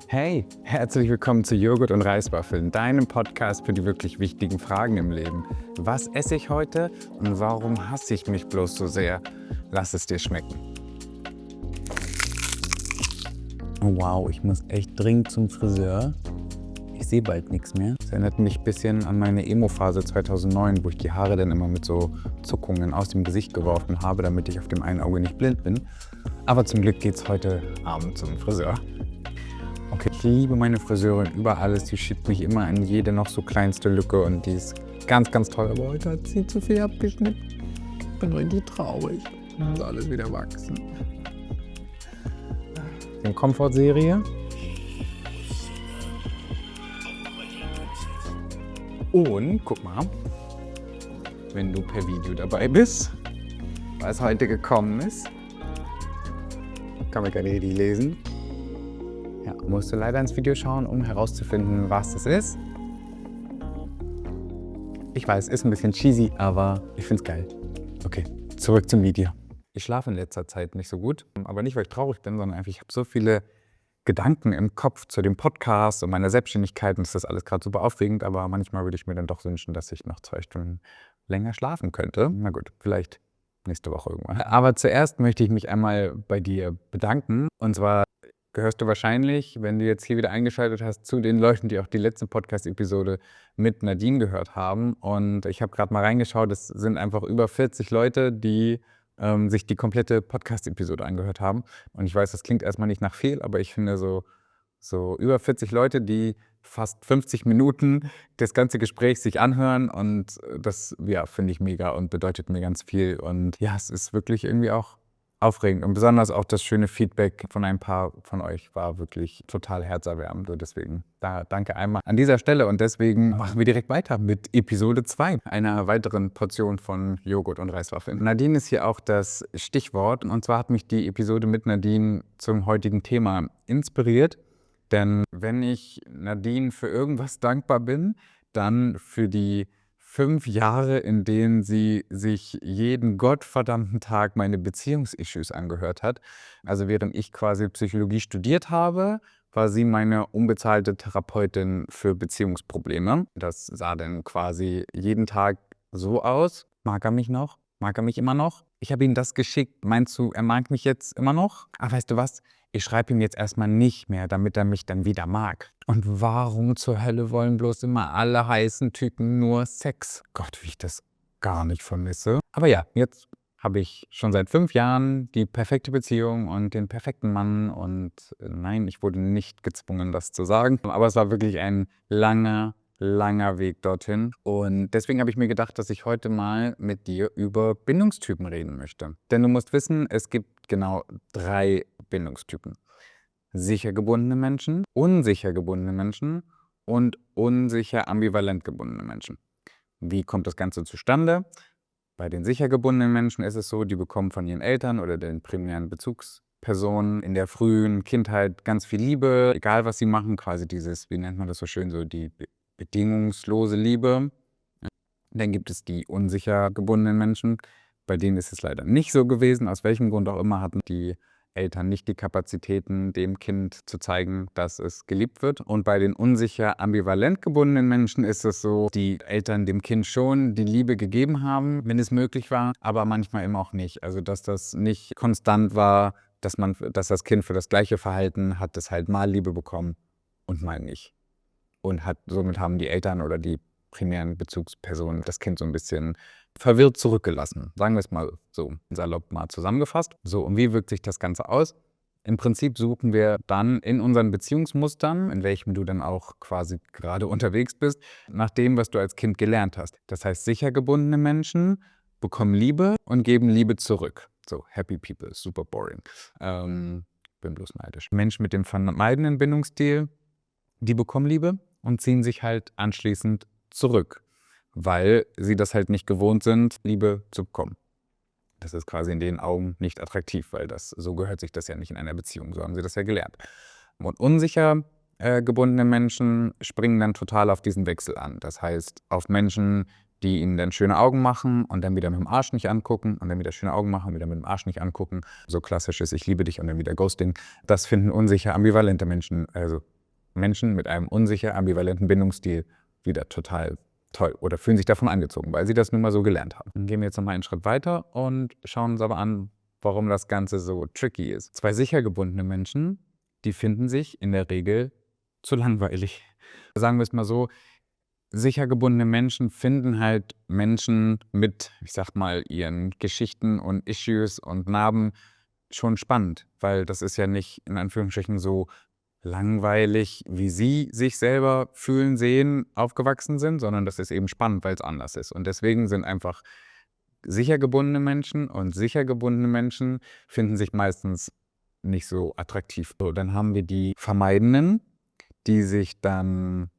Hey, herzlich willkommen zu Joghurt und Reiswaffeln, deinem Podcast für die wirklich wichtigen Fragen im Leben. Was esse ich heute und warum hasse ich mich bloß so sehr? Lass es dir schmecken. Wow, ich muss echt dringend zum Friseur. Ich sehe bald nichts mehr. Das erinnert mich ein bisschen an meine Emo-Phase 2009, wo ich die Haare dann immer mit so Zuckungen aus dem Gesicht geworfen habe, damit ich auf dem einen Auge nicht blind bin. Aber zum Glück geht's heute Abend zum Friseur. Okay, ich liebe meine Friseurin über alles. Die schiebt mich immer in jede noch so kleinste Lücke und die ist ganz, ganz toll. Aber heute hat sie zu viel abgeschnitten. Ich bin richtig traurig. Muss alles wieder wachsen. Die Komfortserie. Und guck mal, wenn du per Video dabei bist, was heute gekommen ist, kann man gerade richtig lesen. Ja, musst du leider ins Video schauen, um herauszufinden, was es ist. Ich weiß, ist ein bisschen cheesy, aber ich find's geil. Okay, zurück zum Video. Ich schlafe in letzter Zeit nicht so gut, aber nicht, weil ich traurig bin, sondern einfach, ich habe so viele Gedanken im Kopf zu dem Podcast und meiner Selbstständigkeit und das ist alles gerade super aufregend, aber manchmal würde ich mir dann doch wünschen, dass ich noch 2 Stunden länger schlafen könnte. Na gut, vielleicht nächste Woche irgendwann. Aber zuerst möchte ich mich einmal bei dir bedanken. Und zwar gehörst du wahrscheinlich, wenn du jetzt hier wieder eingeschaltet hast, zu den Leuten, die auch die letzte Podcast-Episode mit Nadine gehört haben. Und ich habe gerade mal reingeschaut, es sind einfach über 40 Leute, die sich die komplette Podcast-Episode angehört haben. Und ich weiß, das klingt erstmal nicht nach viel, aber ich finde so über 40 Leute, die fast 50 Minuten das ganze Gespräch sich anhören und das, ja, finde ich mega und bedeutet mir ganz viel. Und ja, es ist wirklich irgendwie auch aufregend und besonders auch das schöne Feedback von ein paar von euch war wirklich total herzerwärmend und deswegen danke einmal an dieser Stelle und deswegen machen wir direkt weiter mit Episode 2, einer weiteren Portion von Joghurt und Reiswaffeln. Nadine ist hier auch das Stichwort und zwar hat mich die Episode mit Nadine zum heutigen Thema inspiriert, denn wenn ich Nadine für irgendwas dankbar bin, dann für die 5 Jahre, in denen sie sich jeden gottverdammten Tag meine Beziehungsissues angehört hat. Also während ich quasi Psychologie studiert habe, war sie meine unbezahlte Therapeutin für Beziehungsprobleme. Das sah dann quasi jeden Tag so aus. Mag er mich noch? Mag er mich immer noch? Ich habe ihm das geschickt. Meinst du, er mag mich jetzt immer noch? Ach, weißt du was? Ich schreibe ihm jetzt erstmal nicht mehr, damit er mich dann wieder mag. Und warum zur Hölle wollen bloß immer alle heißen Typen nur Sex? Gott, wie ich das gar nicht vermisse. Aber ja, jetzt habe ich schon seit 5 Jahren die perfekte Beziehung und den perfekten Mann. Und nein, ich wurde nicht gezwungen, das zu sagen. Aber es war wirklich ein langer Weg dorthin. Und deswegen habe ich mir gedacht, dass ich heute mal mit dir über Bindungstypen reden möchte. Denn du musst wissen, es gibt genau 3 Bindungstypen. Sicher gebundene Menschen, unsicher gebundene Menschen und unsicher ambivalent gebundene Menschen. Wie kommt das Ganze zustande? Bei den sicher gebundenen Menschen ist es so, die bekommen von ihren Eltern oder den primären Bezugspersonen in der frühen Kindheit ganz viel Liebe, egal was sie machen, quasi dieses, wie nennt man das so schön, so die bedingungslose Liebe. Dann gibt es die unsicher gebundenen Menschen, bei denen ist es leider nicht so gewesen, aus welchem Grund auch immer hatten die Eltern nicht die Kapazitäten, dem Kind zu zeigen, dass es geliebt wird. Und bei den unsicher ambivalent gebundenen Menschen ist es so, die Eltern dem Kind schon die Liebe gegeben haben, wenn es möglich war, aber manchmal eben auch nicht. Also dass das nicht konstant war, dass das Kind für das gleiche Verhalten hat es halt mal Liebe bekommen und mal nicht. Und somit haben die Eltern oder die primären Bezugspersonen das Kind so ein bisschen verwirrt zurückgelassen. Sagen wir es mal so salopp mal zusammengefasst. So, und wie wirkt sich das Ganze aus? Im Prinzip suchen wir dann in unseren Beziehungsmustern, in welchem du dann auch quasi gerade unterwegs bist, nach dem, was du als Kind gelernt hast. Das heißt, sicher gebundene Menschen bekommen Liebe und geben Liebe zurück. So, happy people, super boring. Bin bloß neidisch. Menschen mit dem vermeidenden Bindungsstil, die bekommen Liebe und ziehen sich halt anschließend zurück, weil sie das halt nicht gewohnt sind, Liebe zu bekommen. Das ist quasi in den Augen nicht attraktiv, weil so gehört sich das ja nicht in einer Beziehung, so haben sie das ja gelernt. Und unsicher gebundene Menschen springen dann total auf diesen Wechsel an. Das heißt, auf Menschen, die ihnen dann schöne Augen machen und dann wieder mit dem Arsch nicht angucken und dann wieder schöne Augen machen und wieder mit dem Arsch nicht angucken. So klassisches Ich liebe dich und dann wieder Ghosting. Das finden unsicher ambivalente Menschen, also Menschen mit einem unsicher ambivalenten Bindungsstil wieder total toll oder fühlen sich davon angezogen, weil sie das nun mal so gelernt haben. Dann gehen wir jetzt nochmal einen Schritt weiter und schauen uns aber an, warum das Ganze so tricky ist. 2 sicher gebundene Menschen, die finden sich in der Regel zu langweilig. Sagen wir es mal so, sicher gebundene Menschen finden halt Menschen mit, ich sag mal, ihren Geschichten und Issues und Narben schon spannend, weil das ist ja nicht in Anführungsstrichen so langweilig, wie sie sich selber fühlen, sehen, aufgewachsen sind, sondern das ist eben spannend, weil es anders ist. Und deswegen sind einfach sicher gebundene Menschen und sicher gebundene Menschen finden sich meistens nicht so attraktiv. So, dann haben wir die Vermeidenden, die sich dann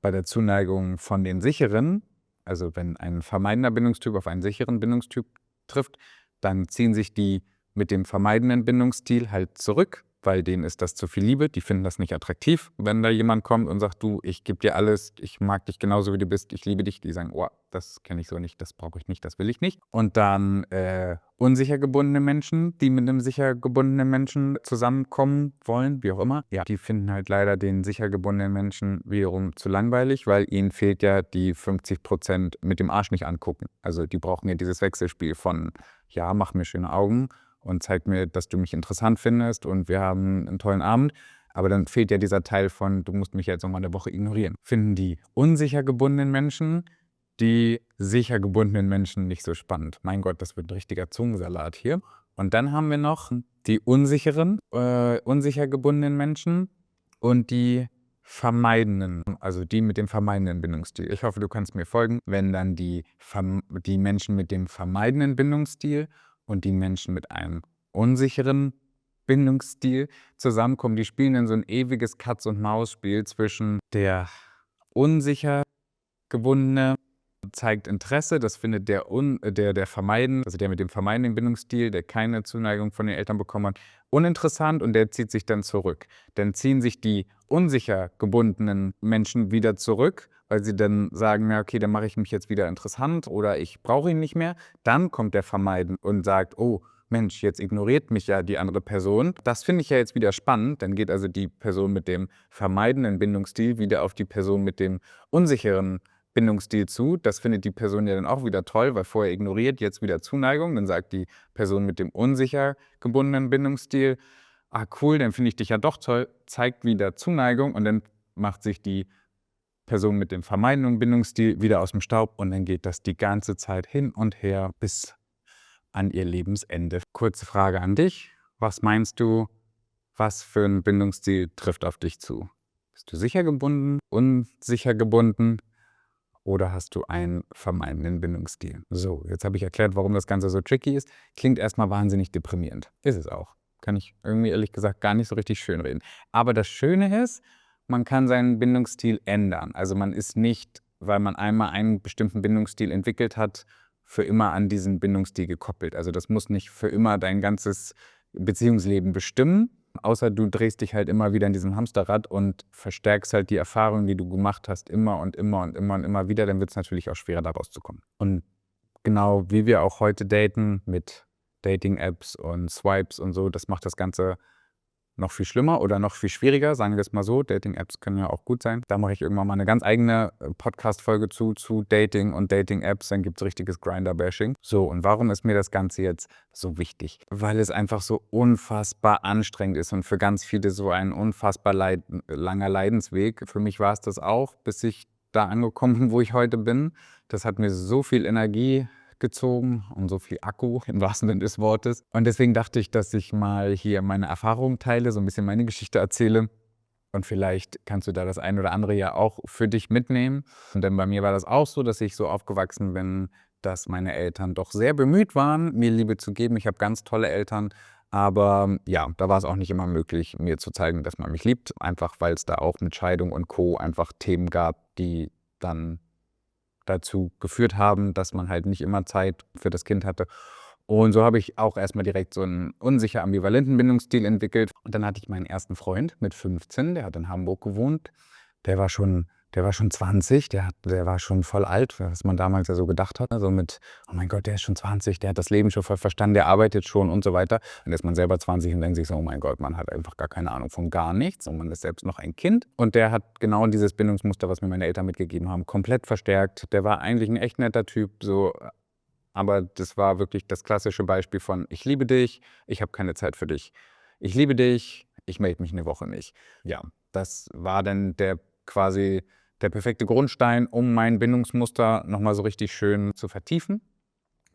bei der Zuneigung von den sicheren, also wenn ein vermeidender Bindungstyp auf einen sicheren Bindungstyp trifft, dann ziehen sich die mit dem vermeidenden Bindungsstil halt zurück, weil denen ist das zu viel Liebe, die finden das nicht attraktiv. Wenn da jemand kommt und sagt, du, ich gebe dir alles, ich mag dich genauso wie du bist, ich liebe dich, die sagen, oh, das kenne ich so nicht, das brauche ich nicht, das will ich nicht. Und dann unsicher gebundene Menschen, die mit einem sicher gebundenen Menschen zusammenkommen wollen, wie auch immer, ja, die finden halt leider den sicher gebundenen Menschen wiederum zu langweilig, weil ihnen fehlt ja die 50% mit dem Arsch nicht angucken. Also die brauchen ja dieses Wechselspiel von, ja, mach mir schöne Augen und zeig mir, dass du mich interessant findest und wir haben einen tollen Abend. Aber dann fehlt ja dieser Teil von, du musst mich jetzt nochmal eine Woche ignorieren. Finden die unsicher gebundenen Menschen die sicher gebundenen Menschen nicht so spannend. Mein Gott, das wird ein richtiger Zungensalat hier. Und dann haben wir noch die unsicheren, unsicher gebundenen Menschen und die vermeidenden, also die mit dem vermeidenden Bindungsstil. Ich hoffe, du kannst mir folgen, wenn dann die Menschen mit dem vermeidenden Bindungsstil und die Menschen mit einem unsicheren Bindungsstil zusammenkommen. Die spielen dann so ein ewiges Katz-und-Maus-Spiel zwischen der unsicher gebundene zeigt Interesse, das findet der vermeiden, also der mit dem vermeidenden Bindungsstil, der keine Zuneigung von den Eltern bekommen hat, uninteressant und der zieht sich dann zurück. Dann ziehen sich die unsicher gebundenen Menschen wieder zurück, weil sie dann sagen, ja okay, dann mache ich mich jetzt wieder interessant oder ich brauche ihn nicht mehr. Dann kommt der Vermeiden und sagt, oh Mensch, jetzt ignoriert mich ja die andere Person. Das finde ich ja jetzt wieder spannend. Dann geht also die Person mit dem vermeidenden Bindungsstil wieder auf die Person mit dem unsicheren Bindungsstil zu. Das findet die Person ja dann auch wieder toll, weil vorher ignoriert, jetzt wieder Zuneigung. Dann sagt die Person mit dem unsicher gebundenen Bindungsstil, ah cool, dann finde ich dich ja doch toll, zeigt wieder Zuneigung und dann macht sich die Person mit dem vermeidenden Bindungsstil wieder aus dem Staub und dann geht das die ganze Zeit hin und her bis an ihr Lebensende. Kurze Frage an dich. Was meinst du, was für ein Bindungsstil trifft auf dich zu? Bist du sicher gebunden, unsicher gebunden? Oder hast du einen vermeidenden Bindungsstil? So, jetzt habe ich erklärt, warum das Ganze so tricky ist. Klingt erstmal wahnsinnig deprimierend. Ist es auch. Kann ich irgendwie ehrlich gesagt gar nicht so richtig schönreden. Aber das Schöne ist, man kann seinen Bindungsstil ändern. Also man ist nicht, weil man einmal einen bestimmten Bindungsstil entwickelt hat, für immer an diesen Bindungsstil gekoppelt. Also das muss nicht für immer dein ganzes Beziehungsleben bestimmen. Außer du drehst dich halt immer wieder in diesem Hamsterrad und verstärkst halt die Erfahrungen, die du gemacht hast, immer und immer und immer und immer wieder, dann wird es natürlich auch schwerer, da rauszukommen. Und genau wie wir auch heute daten mit Dating-Apps und Swipes und so, das macht das Ganze noch viel schlimmer oder noch viel schwieriger, sagen wir es mal so. Dating-Apps können ja auch gut sein. Da mache ich irgendwann mal eine ganz eigene Podcast-Folge zu Dating und Dating-Apps. Dann gibt es richtiges Grindr-Bashing. So, und warum ist mir das Ganze jetzt so wichtig? Weil es einfach so unfassbar anstrengend ist und für ganz viele so ein unfassbar langer Leidensweg. Für mich war es das auch, bis ich da angekommen bin, wo ich heute bin. Das hat mir so viel Energie gezogen und so viel Akku im wahrsten Sinne des Wortes. Und deswegen dachte ich, dass ich mal hier meine Erfahrungen teile, so ein bisschen meine Geschichte erzähle. Und vielleicht kannst du da das ein oder andere ja auch für dich mitnehmen. Und denn bei mir war das auch so, dass ich so aufgewachsen bin, dass meine Eltern doch sehr bemüht waren, mir Liebe zu geben. Ich habe ganz tolle Eltern. Aber ja, da war es auch nicht immer möglich, mir zu zeigen, dass man mich liebt. Einfach weil es da auch mit Scheidung und Co. einfach Themen gab, die dann dazu geführt haben, dass man halt nicht immer Zeit für das Kind hatte. Und so habe ich auch erstmal direkt so einen unsicher ambivalenten Bindungsstil entwickelt. Und dann hatte ich meinen ersten Freund mit 15, der hat in Hamburg gewohnt. Der war schon der war schon 20, der war schon voll alt, was man damals ja so gedacht hat. Also mit, oh mein Gott, der ist schon 20, der hat das Leben schon voll verstanden, der arbeitet schon und so weiter. Dann ist man selber 20 und denkt sich so, oh mein Gott, man hat einfach gar keine Ahnung von gar nichts und man ist selbst noch ein Kind. Und der hat genau dieses Bindungsmuster, was mir meine Eltern mitgegeben haben, komplett verstärkt. Der war eigentlich ein echt netter Typ, so. Aber das war wirklich das klassische Beispiel von, ich liebe dich, ich habe keine Zeit für dich. Ich liebe dich, ich melde mich eine Woche nicht. Ja, das war dann quasi der perfekte Grundstein, um mein Bindungsmuster nochmal so richtig schön zu vertiefen.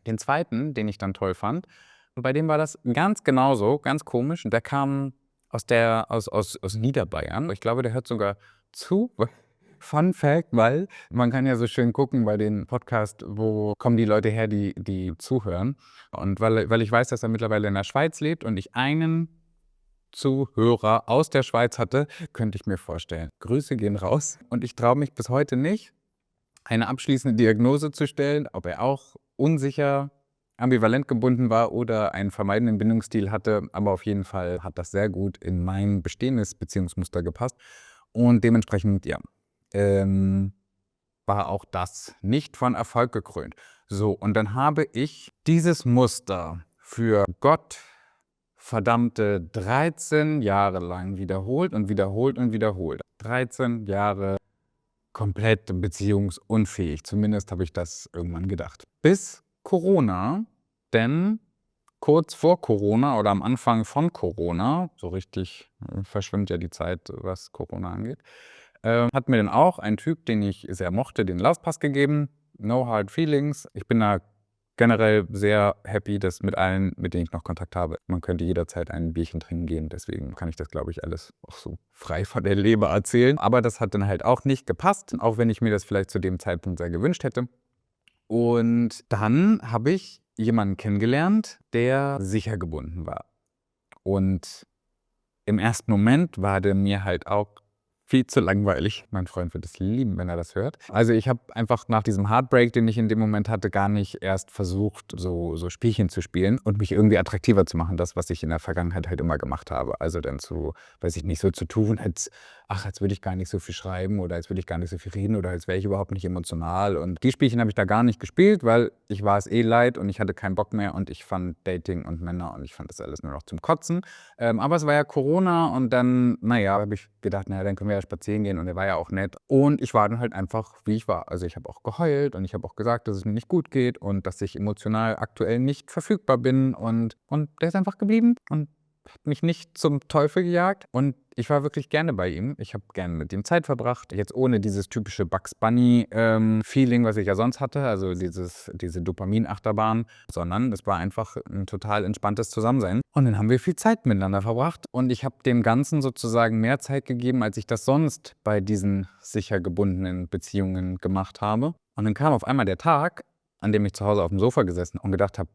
Den zweiten, den ich dann toll fand, und bei dem war das ganz genauso, ganz komisch. Und der kam aus Niederbayern. Ich glaube, der hört sogar zu. Fun Fact, weil man kann ja so schön gucken bei den Podcasts, wo kommen die Leute her, die zuhören. Und weil ich weiß, dass er mittlerweile in der Schweiz lebt und ich einen Zuhörer aus der Schweiz hatte, könnte ich mir vorstellen. Grüße gehen raus. Und ich traue mich bis heute nicht, eine abschließende Diagnose zu stellen, ob er auch unsicher, ambivalent gebunden war oder einen vermeidenden Bindungsstil hatte. Aber auf jeden Fall hat das sehr gut in mein bestehendes Beziehungsmuster gepasst. Und dementsprechend, ja, war auch das nicht von Erfolg gekrönt. So, und dann habe ich dieses Muster für Gott verdammte 13 Jahre lang wiederholt und wiederholt und wiederholt. 13 Jahre komplett beziehungsunfähig. Zumindest habe ich das irgendwann gedacht. Bis Corona, denn kurz vor Corona oder am Anfang von Corona, so richtig verschwimmt ja die Zeit, was Corona angeht, hat mir dann auch ein Typ, den ich sehr mochte, den Laufpass gegeben. No hard feelings. Ich bin da generell sehr happy, dass mit allen, mit denen ich noch Kontakt habe, man könnte jederzeit ein Bierchen trinken gehen. Deswegen kann ich das, glaube ich, alles auch so frei von der Leber erzählen. Aber das hat dann halt auch nicht gepasst, auch wenn ich mir das vielleicht zu dem Zeitpunkt sehr gewünscht hätte. Und dann habe ich jemanden kennengelernt, der sicher gebunden war. Und im ersten Moment war der mir halt auch viel zu langweilig. Mein Freund wird es lieben, wenn er das hört. Also ich habe einfach nach diesem Heartbreak, den ich in dem Moment hatte, gar nicht erst versucht, so Spielchen zu spielen und mich irgendwie attraktiver zu machen. Das, was ich in der Vergangenheit halt immer gemacht habe. Also dann weiß ich nicht, so zu tun, als würde ich gar nicht so viel schreiben oder als würde ich gar nicht so viel reden oder als wäre ich überhaupt nicht emotional. Und die Spielchen habe ich da gar nicht gespielt, weil ich war es leid und ich hatte keinen Bock mehr und ich fand Dating und Männer und ich fand das alles nur noch zum Kotzen. Aber es war ja Corona und dann, habe ich gedacht, dann können wir ja spazieren gehen und er war ja auch nett. Und ich war dann halt einfach, wie ich war. Also ich habe auch geheult und ich habe auch gesagt, dass es mir nicht gut geht und dass ich emotional aktuell nicht verfügbar bin und der ist einfach geblieben und hat mich nicht zum Teufel gejagt und ich war wirklich gerne bei ihm. Ich habe gerne mit ihm Zeit verbracht. Jetzt ohne dieses typische Bugs Bunny-Feeling, was ich ja sonst hatte, also diese Dopamin-Achterbahn, sondern es war einfach ein total entspanntes Zusammensein. Und dann haben wir viel Zeit miteinander verbracht und ich habe dem Ganzen sozusagen mehr Zeit gegeben, als ich das sonst bei diesen sicher gebundenen Beziehungen gemacht habe. Und dann kam auf einmal der Tag, an dem ich zu Hause auf dem Sofa gesessen und gedacht habe,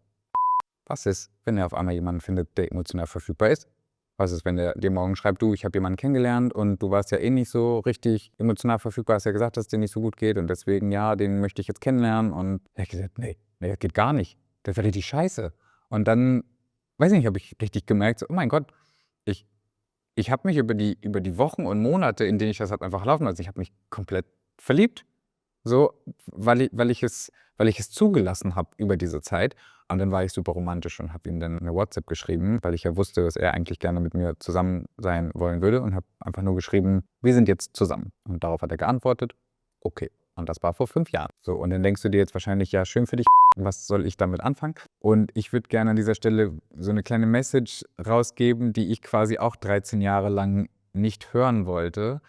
was ist, wenn er auf einmal jemanden findet, der emotional verfügbar ist? Was ist, wenn der dir morgen schreibt, du, ich habe jemanden kennengelernt und du warst ja nicht so richtig emotional verfügbar, hast ja gesagt, dass es dir nicht so gut geht und deswegen, ja, den möchte ich jetzt kennenlernen. Und er hat gesagt, nee, das geht gar nicht. Das wäre richtig scheiße. Und dann, weiß ich nicht, habe ich richtig gemerkt, so, oh mein Gott, ich habe mich über die Wochen und Monate, in denen ich das halt einfach laufen lasse, ich habe mich komplett verliebt. So, weil ich es zugelassen habe über diese Zeit. Und dann war ich super romantisch und habe ihm dann eine WhatsApp geschrieben, weil ich ja wusste, dass er eigentlich gerne mit mir zusammen sein wollen würde und habe einfach nur geschrieben, wir sind jetzt zusammen. Und darauf hat er geantwortet, okay. Und das war vor 5 Jahren. So, und dann denkst du dir jetzt wahrscheinlich, ja, schön für dich, was soll ich damit anfangen? Und ich würde gerne an dieser Stelle so eine kleine Message rausgeben, die ich quasi auch 13 Jahre lang nicht hören wollte.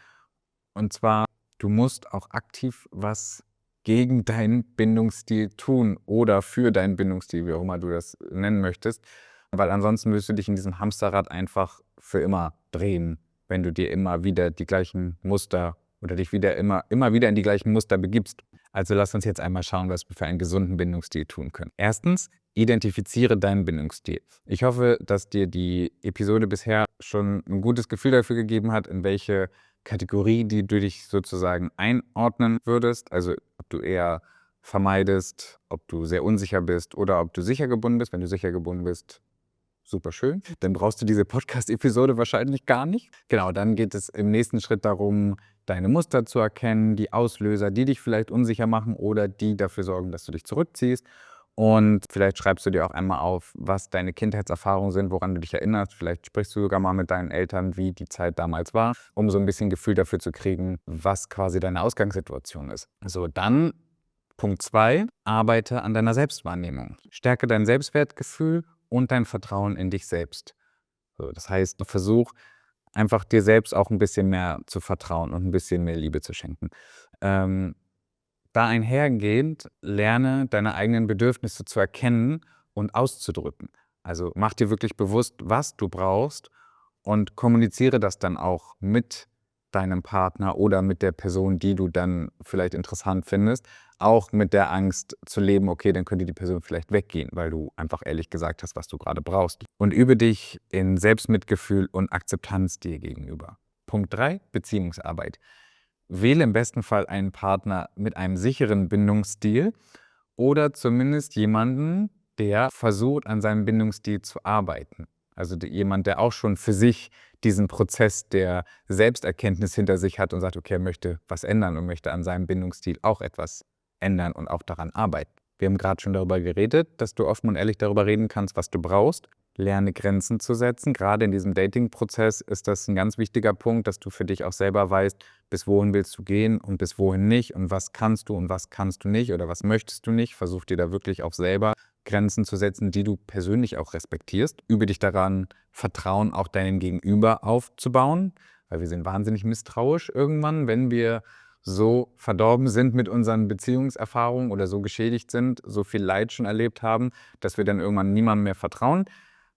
Und zwar, du musst auch aktiv was gegen deinen Bindungsstil tun oder für deinen Bindungsstil, wie auch immer du das nennen möchtest. Weil ansonsten wirst du dich in diesem Hamsterrad einfach für immer drehen, wenn du dir immer wieder die gleichen Muster oder dich immer wieder in die gleichen Muster begibst. Also lass uns jetzt einmal schauen, was wir für einen gesunden Bindungsstil tun können. Erstens, identifiziere deinen Bindungsstil. Ich hoffe, dass dir die Episode bisher schon ein gutes Gefühl dafür gegeben hat, in welche Kategorie, die du dich sozusagen einordnen würdest. Also ob du eher vermeidest, ob du sehr unsicher bist oder ob du sicher gebunden bist. Wenn du sicher gebunden bist, super schön. Dann brauchst du diese Podcast-Episode wahrscheinlich gar nicht. Genau, dann geht es im nächsten Schritt darum, deine Muster zu erkennen, die Auslöser, die dich vielleicht unsicher machen oder die dafür sorgen, dass du dich zurückziehst. Und vielleicht schreibst du dir auch einmal auf, was deine Kindheitserfahrungen sind, woran du dich erinnerst. Vielleicht sprichst du sogar mal mit deinen Eltern, wie die Zeit damals war, um so ein bisschen Gefühl dafür zu kriegen, was quasi deine Ausgangssituation ist. So, dann Punkt 2, arbeite an deiner Selbstwahrnehmung. Stärke dein Selbstwertgefühl und dein Vertrauen in dich selbst. So, das heißt, versuch einfach dir selbst auch ein bisschen mehr zu vertrauen und ein bisschen mehr Liebe zu schenken. Da einhergehend, lerne deine eigenen Bedürfnisse zu erkennen und auszudrücken. Also mach dir wirklich bewusst, was du brauchst und kommuniziere das dann auch mit deinem Partner oder mit der Person, die du dann vielleicht interessant findest, auch mit der Angst zu leben, okay, dann könnte die Person vielleicht weggehen, weil du einfach ehrlich gesagt hast, was du gerade brauchst. Und übe dich in Selbstmitgefühl und Akzeptanz dir gegenüber. Punkt 3, Beziehungsarbeit. Wähle im besten Fall einen Partner mit einem sicheren Bindungsstil oder zumindest jemanden, der versucht, an seinem Bindungsstil zu arbeiten. Also jemand, der auch schon für sich diesen Prozess der Selbsterkenntnis hinter sich hat und sagt, okay, er möchte was ändern und möchte an seinem Bindungsstil auch etwas ändern und auch daran arbeiten. Wir haben gerade schon darüber geredet, dass du offen und ehrlich darüber reden kannst, was du brauchst. Lerne Grenzen zu setzen. Gerade in diesem Dating-Prozess ist das ein ganz wichtiger Punkt, dass du für dich auch selber weißt, bis wohin willst du gehen und bis wohin nicht und was kannst du nicht oder was möchtest du nicht. Versuch dir da wirklich auch selber Grenzen zu setzen, die du persönlich auch respektierst. Übe dich daran, Vertrauen auch deinem Gegenüber aufzubauen, weil wir sind wahnsinnig misstrauisch irgendwann, wenn wir so verdorben sind mit unseren Beziehungserfahrungen oder so geschädigt sind, so viel Leid schon erlebt haben, dass wir dann irgendwann niemandem mehr vertrauen.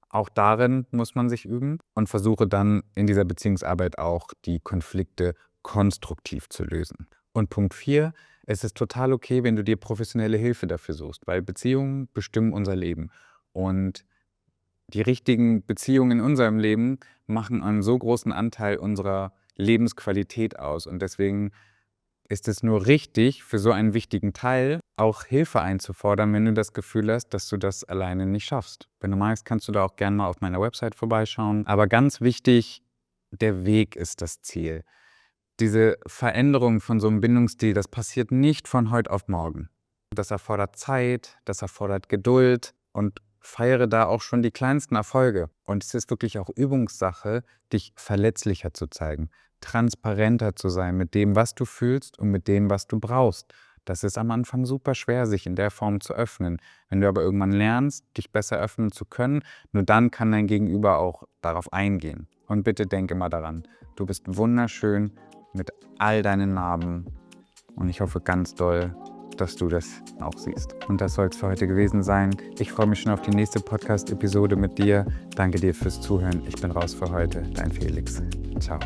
Auch darin muss man sich üben und versuche dann in dieser Beziehungsarbeit auch die Konflikte konstruktiv zu lösen. Und Punkt 4, es ist total okay, wenn du dir professionelle Hilfe dafür suchst, weil Beziehungen bestimmen unser Leben. Und die richtigen Beziehungen in unserem Leben machen einen so großen Anteil unserer Lebensqualität aus. Und deswegen ist es nur richtig, für so einen wichtigen Teil auch Hilfe einzufordern, wenn du das Gefühl hast, dass du das alleine nicht schaffst. Wenn du magst, kannst du da auch gerne mal auf meiner Website vorbeischauen. Aber ganz wichtig, der Weg ist das Ziel. Diese Veränderung von so einem Bindungsstil, das passiert nicht von heute auf morgen. Das erfordert Zeit, das erfordert Geduld und feiere da auch schon die kleinsten Erfolge. Und es ist wirklich auch Übungssache, dich verletzlicher zu zeigen, transparenter zu sein mit dem, was du fühlst und mit dem, was du brauchst. Das ist am Anfang super schwer, sich in der Form zu öffnen. Wenn du aber irgendwann lernst, dich besser öffnen zu können, nur dann kann dein Gegenüber auch darauf eingehen. Und bitte denk immer daran, du bist wunderschön mit all deinen Narben. Und ich hoffe ganz doll, dass du das auch siehst. Und das soll es für heute gewesen sein. Ich freue mich schon auf die nächste Podcast-Episode mit dir. Danke dir fürs Zuhören. Ich bin raus für heute. Dein Felix. Ciao.